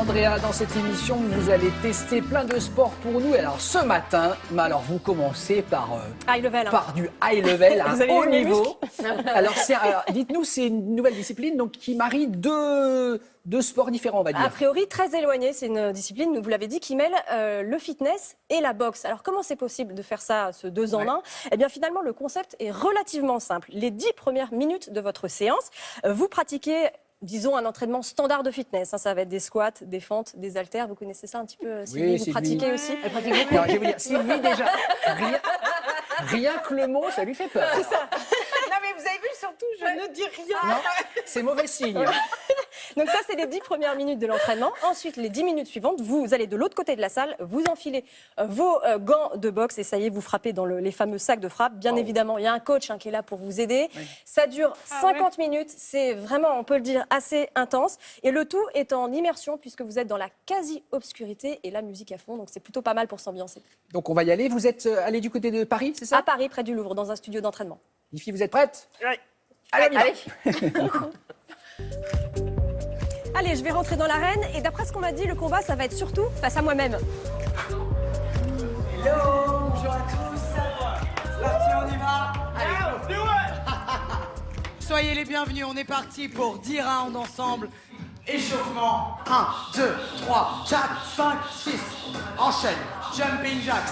Andrea, dans cette émission, vous allez tester plein de sports pour nous. Alors ce matin, vous commencez par, high level, par du high level, un haut niveau. Alors, dites-nous, c'est une nouvelle discipline donc, qui marie deux sports différents, on va dire. A priori, très éloigné. C'est une discipline, vous l'avez dit, qui mêle le fitness et la boxe. Alors, comment c'est possible de faire ça, ce deux en un? Eh bien, finalement, le concept est relativement simple. Les 10 premières minutes de votre séance, vous pratiquez, disons, un entraînement standard de fitness. Ça va être des squats, des fentes, des haltères. Vous connaissez ça un petit peu, Sylvie? Oui, vous pratiquez aussi? Elle pratique beaucoup. Alors, je vais vous dire, Sylvie, déjà, rien que le mot, ça lui fait peur. C'est ça. Non, mais vous avez vu, surtout, je ne dis rien. Non, c'est mauvais signe. Donc ça, c'est les 10 premières minutes de l'entraînement. Ensuite, les 10 minutes suivantes, vous allez de l'autre côté de la salle, vous enfilez vos gants de boxe et ça y est, vous frappez dans les fameux sacs de frappe. Bien évidemment, il y a un coach qui est là pour vous aider. Oui. Ça dure 50 minutes. C'est vraiment, on peut le dire, assez intense. Et le tout est en immersion puisque vous êtes dans la quasi-obscurité et la musique à fond. Donc c'est plutôt pas mal pour s'ambiancer. Donc on va y aller. Vous êtes allé du côté de Paris, c'est ça? À Paris, près du Louvre, dans un studio d'entraînement. Les filles, vous êtes prêtes? Oui. Allez. Allez, je vais rentrer dans l'arène et d'après ce qu'on m'a dit, le combat, ça va être surtout face à moi-même. Hello, bonjour à tous. C'est parti, on y va. Allez, go. Soyez les bienvenus, on est parti pour 10 rounds ensemble. Échauffement. 1, 2, 3, 4, 5, 6. Enchaîne. Jumping jacks.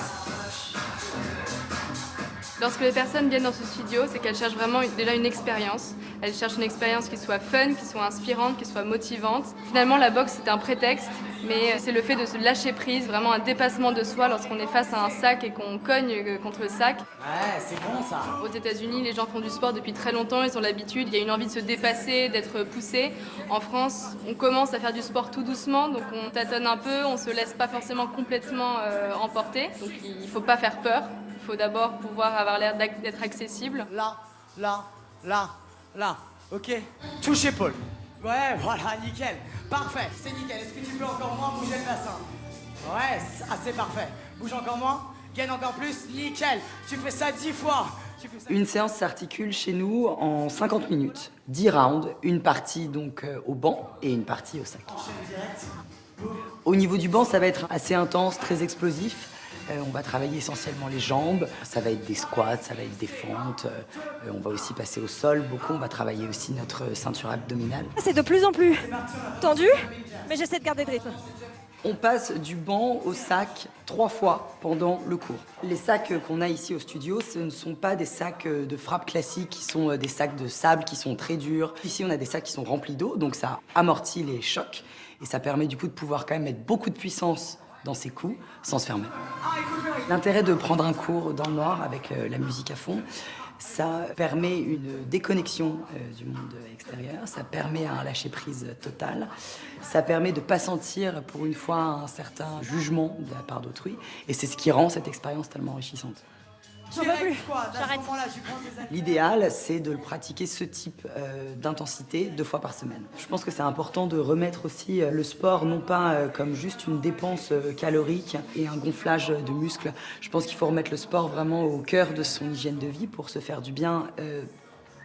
Lorsque les personnes viennent dans ce studio, c'est qu'elles cherchent vraiment déjà une expérience. Elles cherchent une expérience qui soit fun, qui soit inspirante, qui soit motivante. Finalement, la boxe, c'est un prétexte, mais c'est le fait de se lâcher prise, vraiment un dépassement de soi lorsqu'on est face à un sac et qu'on cogne contre le sac. Ouais, c'est bon ça. Aux États-Unis, les gens font du sport depuis très longtemps, ils ont l'habitude, il y a une envie de se dépasser, d'être poussé. En France, on commence à faire du sport tout doucement, donc on tâtonne un peu, on se laisse pas forcément complètement emporter. Donc il ne faut pas faire peur. Il faut d'abord pouvoir avoir l'air d'être accessible. Là, ok. Touche épaule. Ouais, voilà, nickel. Parfait, c'est nickel. Est-ce que tu peux encore moins bouger le bassin? Ouais, c'est parfait. Bouge encore moins, gaine encore plus, nickel. Tu fais ça 10 fois. Une séance s'articule chez nous en 50 minutes. 10 rounds, une partie donc au banc et une partie au sac. Enchaîne direct. Au niveau du banc, ça va être assez intense, très explosif. On va travailler essentiellement les jambes, ça va être des squats, ça va être des fentes, on va aussi passer au sol beaucoup, on va travailler aussi notre ceinture abdominale. C'est de plus en plus tendu, mais j'essaie de garder le rythme. On passe du banc au sac 3 fois pendant le cours. Les sacs qu'on a ici au studio, ce ne sont pas des sacs de frappe classiques qui sont des sacs de sable qui sont très durs. Ici, on a des sacs qui sont remplis d'eau, donc ça amortit les chocs et ça permet du coup de pouvoir quand même mettre beaucoup de puissance dans ses coups sans se fermer. L'intérêt de prendre un cours dans le noir avec la musique à fond, ça permet une déconnexion du monde extérieur, ça permet un lâcher-prise total, ça permet de ne pas sentir pour une fois un certain jugement de la part d'autrui et c'est ce qui rend cette expérience tellement enrichissante. J'en peux plus, j'arrête. L'idéal, c'est de le pratiquer ce type d'intensité 2 fois par semaine. Je pense que c'est important de remettre aussi le sport, non pas comme juste une dépense calorique et un gonflage de muscles. Je pense qu'il faut remettre le sport vraiment au cœur de son hygiène de vie pour se faire du bien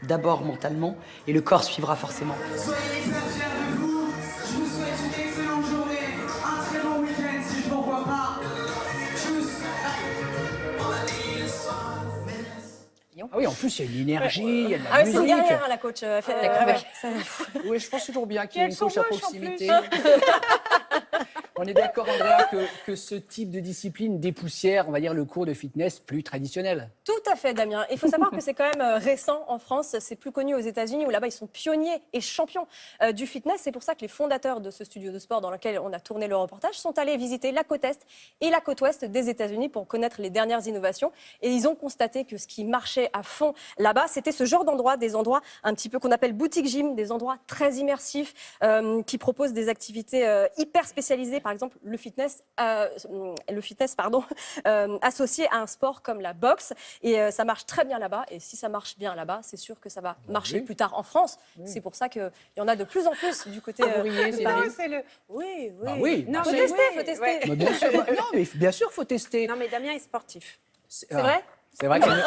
d'abord mentalement et le corps suivra forcément. Soyez les plus fiers de vous. Je vous souhaite une excellente journée, un très bon week-end si je ne vous vois pas. Tchuss. Ah oui, en plus, il y a une énergie, il y a de la Ah oui, c'est musique. une guerrière, la coach. Oui, je pense toujours bien qu'il y ait une elles sont coach à moches, en proximité. On est d'accord, Andrea, que ce type de discipline dépoussière, on va dire, le cours de fitness plus traditionnel. Tout à fait, Damien. Il faut savoir que c'est quand même récent en France. C'est plus connu aux États-Unis où là-bas, ils sont pionniers et champions du fitness. C'est pour ça que les fondateurs de ce studio de sport dans lequel on a tourné le reportage sont allés visiter la côte Est et la côte Ouest des États-Unis pour connaître les dernières innovations. Et ils ont constaté que ce qui marchait à fond là-bas, c'était ce genre d'endroits, des endroits un petit peu qu'on appelle boutique gym, des endroits très immersifs qui proposent des activités hyper spécialisées. Par exemple, le fitness associé à un sport comme la boxe. Et ça marche très bien là-bas. Et si ça marche bien là-bas, c'est sûr que ça va marcher plus tard en France. C'est pour ça qu'il y en a de plus en plus du côté de Paris. C'est le... Oui. Bah oui, Non, faut mais tester, oui, faut tester. ouais. Bah, bien sûr, non, mais bien sûr, faut tester. Non, mais Damien est sportif. C'est vrai? C'est vrai qu'elle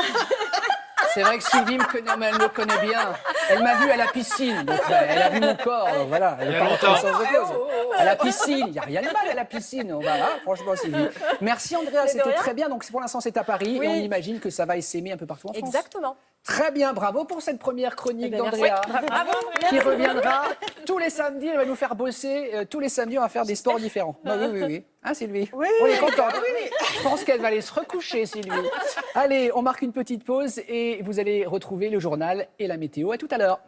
C'est vrai que Sylvie me connaît, mais elle me connaît bien. Elle m'a vu à la piscine, donc elle a vu mon corps, voilà. Elle Il y a parle en longtemps. connaissance de cause. À la piscine, il n'y a rien de mal à la piscine. On va, hein, franchement, Sylvie. Merci Andrea, de c'était rien. très bien. Donc pour l'instant, c'est à Paris Oui. et on imagine que ça va essaimer un peu partout en France. Exactement. Très bien, bravo pour cette première chronique Eh ben, d'Andrea. Bravo. Qui reviendra tous les samedis. Elle va nous faire bosser. Tous les samedis, on va faire des sports différents. Bah oui. Hein, Sylvie? Oui. On est contente. Je pense qu'elle va aller se recoucher, Sylvie. Allez, on marque une petite pause et vous allez retrouver le journal et la météo. À tout à l'heure.